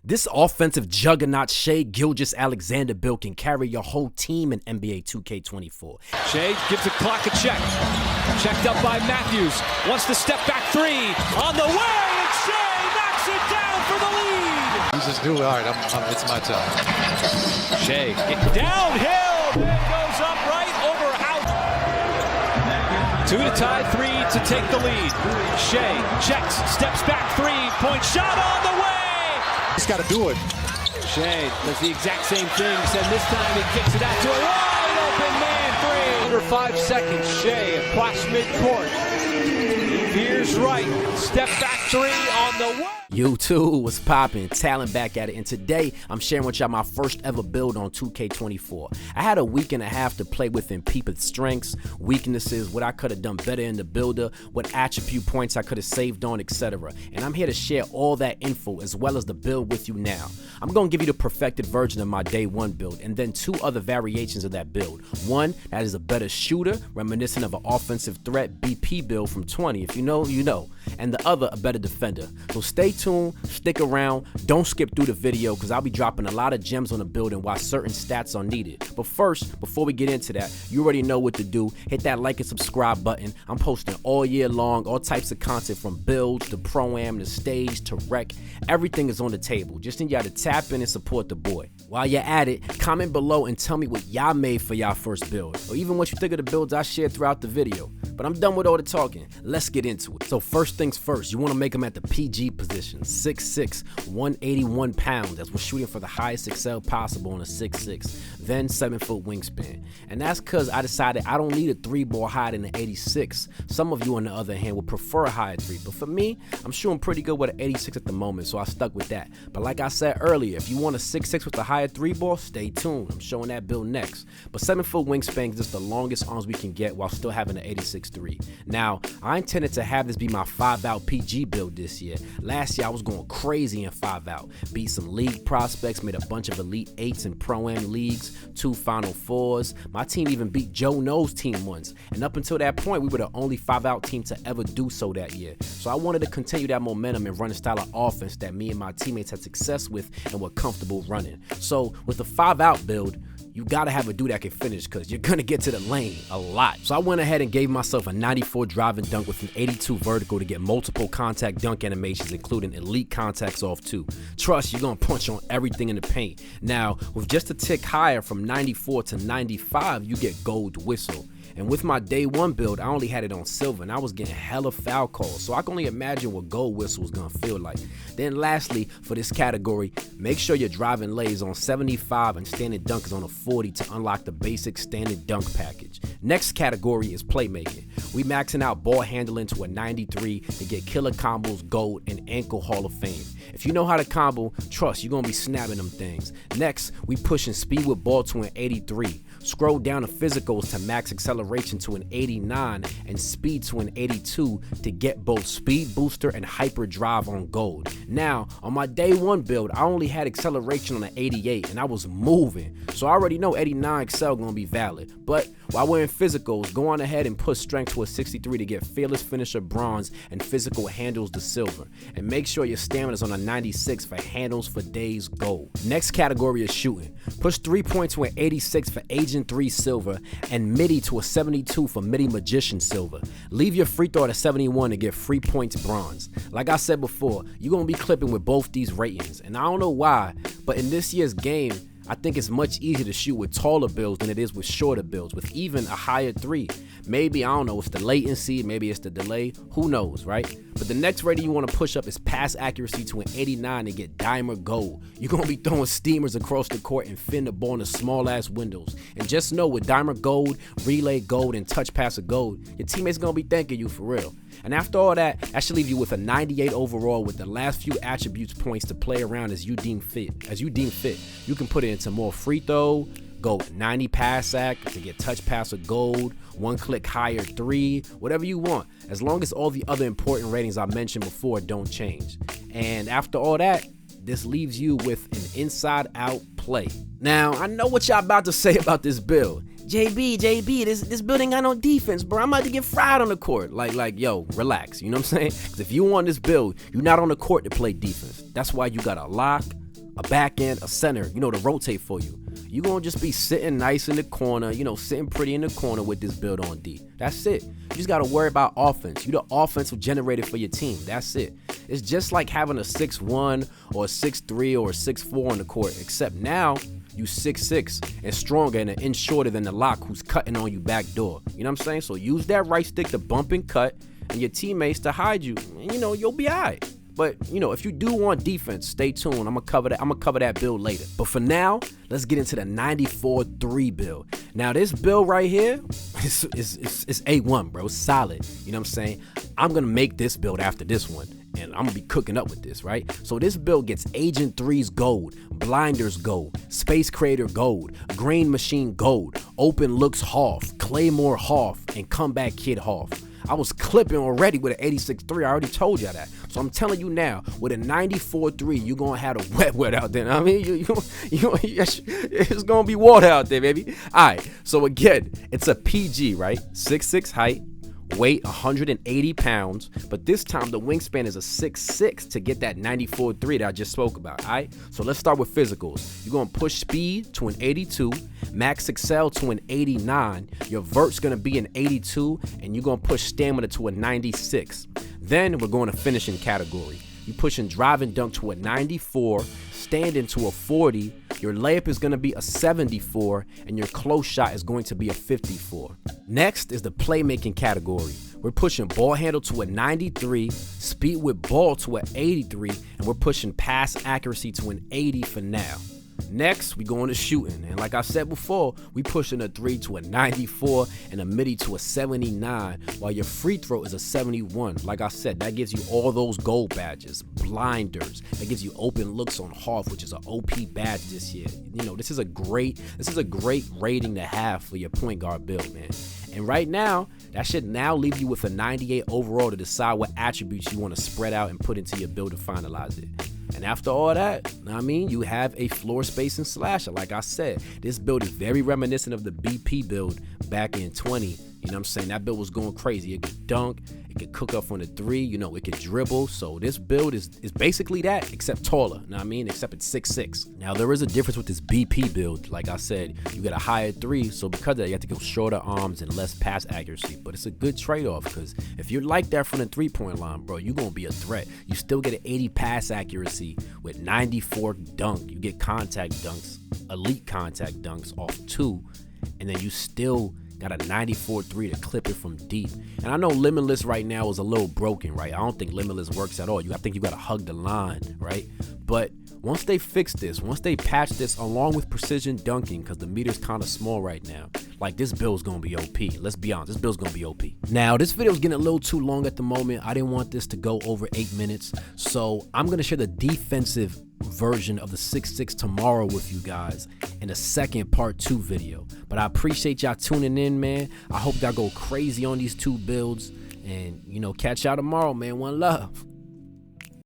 This offensive juggernaut Shai Gilgeous-Alexander build can carry your whole team in NBA 2K24. Shai gives the clock a check. Checked up by Matthews. Wants to step back three. On the way, and Shai knocks it down for the lead. He's just doing all right. It's my turn. Shai getting downhill. It goes up right over out. 2 to tie, 3 to take the lead. Shai checks, steps back, 3-point shot on the way. He's got to do it. Shai does the exact same thing, except this time he kicks it out to a wide open man 3. Under 5 seconds, Shai across midcourt. Here's right, step back 3 on the way. YouTube was popping, talent back at it, and today I'm sharing with y'all my first ever build on 2K24. I had a week and a half to play with and peep its strengths, weaknesses, what I could have done better in the builder, what attribute points I could have saved on, etc. And I'm here to share all that info as well as the build with you now. I'm going to give you the perfected version of my day 1 build and then 2 other variations of that build. One that is a better shooter, reminiscent of an offensive threat BP build from 20. If you know, you know. And the other a better defender. So stay tuned, stick around, don't skip through the video because I'll be dropping a lot of gems on the build and why certain stats are needed. But first, before we get into that, you already know what to do. Hit that like and subscribe button. I'm posting all year long, all types of content from builds to pro-am to stage to rec. Everything is on the table. Just need y'all to tap in and support the boy. While you're at it, comment below and tell me what y'all made for y'all first build, or even what you think of the builds I shared throughout the video. But I'm done with all the talking. Let's get into it. So first things first, you want to make them at the PG position. 6'6", 181 pounds. That's what's shooting for the highest excel possible on a 6'6". Then 7-foot wingspan. And that's because I decided I don't need a 3-ball higher than an 86. Some of you, on the other hand, would prefer a higher 3. But for me, I'm shooting pretty good with an 86 at the moment, so I stuck with that. But like I said earlier, if you want a 6'6 with a higher 3-ball, stay tuned. I'm showing that build next. But 7-foot wingspan is just the longest arms we can get while still having an 86.3. Now, I intended to have this be my 5-out PG build this year. Last year, I was going crazy in 5-out. Beat some league prospects, made a bunch of Elite 8s and Pro-Am leagues, 2 Final 4s. My team even beat Joe No's team once. And up until that point, we were the only 5-out team to ever do so that year. So I wanted to continue that momentum and run a style of offense that me and my teammates had success with and were comfortable running. So with the 5-out build, you gotta have a dude that can finish because you're gonna get to the lane a lot. So I went ahead and gave myself a 94 driving dunk with an 82 vertical to get multiple contact dunk animations, including elite contacts off too. Trust, you're gonna punch on everything in the paint. Now, with just a tick higher from 94 to 95, you get gold whistle. And with my day 1 build, I only had it on silver and I was getting hella foul calls, so I can only imagine what gold whistle was gonna feel like. Then lastly, for this category, make sure your driving lay is on 75 and standing dunk is on a 40 to unlock the basic standard dunk package. Next category is playmaking. We maxing out ball handling to a 93 to get killer combos, gold, and ankle Hall of Fame. If you know how to combo, trust, you're gonna be snapping them things. Next, we pushing speed with ball to an 83. Scroll down to physicals to max acceleration to an 89 and speed to an 82 to get both speed booster and hyper drive on gold. Now, on my day 1 build, I only had acceleration on an 88 and I was moving. So I already know 89 excel gonna be valid. But while we're in physicals, go on ahead and push strength to a 63 to get fearless finisher bronze and physical handles to silver. And make sure your stamina is on a 96 for handles for days gold. Next category is shooting. Push 3-point to an 86 for Agent 3 silver and midi to a 72 for midi magician silver. Leave your free throw at a 71 to get free points bronze. Like I said before, you're gonna be clipping with both these ratings. And I don't know why, but in this year's game, I think it's much easier to shoot with taller builds than it is with shorter builds, with even a higher 3. Maybe, I don't know, it's the latency, maybe it's the delay, who knows, right? But the next rating you want to push up is pass accuracy to an 89 to get diamond gold. You're going to be throwing steamers across the court and fin the ball in the small ass windows. And just know with diamond gold, relay gold, and touch passer gold, your teammates going to be thanking you for real. And after all that should leave you with a 98 overall with the last few attributes points to play around as you deem fit. You can put it into more free throw, go 90 pass act to get touch passer gold, 1-click higher 3, whatever you want, as long as all the other important ratings I mentioned before don't change. And after all that, this leaves you with an inside out play. Now, I know what y'all about to say about this build. JB, this building got no defense, bro. I'm about to get fried on the court. Like, yo, relax. You know what I'm saying? Because if you want this build, you're not on the court to play defense. That's why you gotta lock, a back end, a center, to rotate for you. You're going to just be sitting nice in the corner, sitting pretty in the corner with this build on D. That's it. You just got to worry about offense. You the offensive generator for your team. That's it. It's just like having a 6'1" or a 6'3" or a 6'4" on the court, except now you 6'6" and stronger and an inch shorter than the lock who's cutting on you back door. You know what I'm saying? So use that right stick to bump and cut and your teammates to hide you. And, you'll be all right. But, if you do want defense, stay tuned. I'm going to cover that build later. But for now, let's get into the 94-3 build. Now, this build right here is A1, bro. It's solid. You know what I'm saying? I'm going to make this build after this one. And I'm going to be cooking up with this, right? So this build gets Agent 3's gold, Blinders gold, Space Creator gold, Grain Machine gold, Open Looks Hoff, Claymore Hoff, and Comeback Kid Hoff. I was clipping already with an 86-3. I already told y'all that. So I'm telling you now, with a 94-3, you're going to have a wet out there. I mean, it's going to be water out there, baby. All right. So again, it's a PG, right? 6'6" height. Weight 180 pounds, but this time the wingspan is a 6'6" to get that 94-3 that I just spoke about. All right, so let's start with physicals. You're gonna push speed to an 82, max excel to an 89, your vert's gonna be an 82, and you're gonna push stamina to a 96. Then we're going to finishing category. You're pushing drive and dunk to a 94, standing to a 40, your layup is going to be a 74, and your close shot is going to be a 54. Next is the playmaking category. We're pushing ball handle to a 93, speed with ball to an 83, and we're pushing pass accuracy to an 80 for now. Next, we go into shooting, and like I said before, we pushing a 3 to a 94 and a midi to a 79, while your free throw is a 71. Like I said, that gives you all those gold badges, blinders. That gives you open looks on Hoff, which is an OP badge this year. This is a great rating to have for your point guard build, man. And right now, that should now leave you with a 98 overall to decide what attributes you want to spread out and put into your build to finalize it. And after all that, you have a floor spacing slasher. Like I said, this build is very reminiscent of the BP build back in 20. You know what I'm saying? That build was going crazy. It could dunk, it could cook up from the 3, it could dribble. So this build is basically that, except taller, except it's 6'6". Now, there is a difference with this BP build. Like I said, you get a higher 3, so because of that, you have to go shorter arms and less pass accuracy. But it's a good trade-off, because if you're like that from the 3-point line, bro, you're going to be a threat. You still get an 80 pass accuracy with 94 dunk. You get contact dunks, elite contact dunks off 2, and then you still got a 94-3 to clip it from deep. And I know Limitless right now is a little broken, right? I don't think Limitless works at all. I think you got to hug the line, right? But once they fix this, once they patch this along with precision dunking, because the meter's kind of small right now, like, this build's going to be OP. Let's be honest, this build's going to be OP. Now, this video's getting a little too long at the moment. I didn't want this to go over 8 minutes. So I'm going to share the defensive version of the 6'6" tomorrow with you guys in a second part 2 video. But I appreciate y'all tuning in, man. I hope y'all go crazy on these 2 builds, and catch y'all tomorrow, man. One love.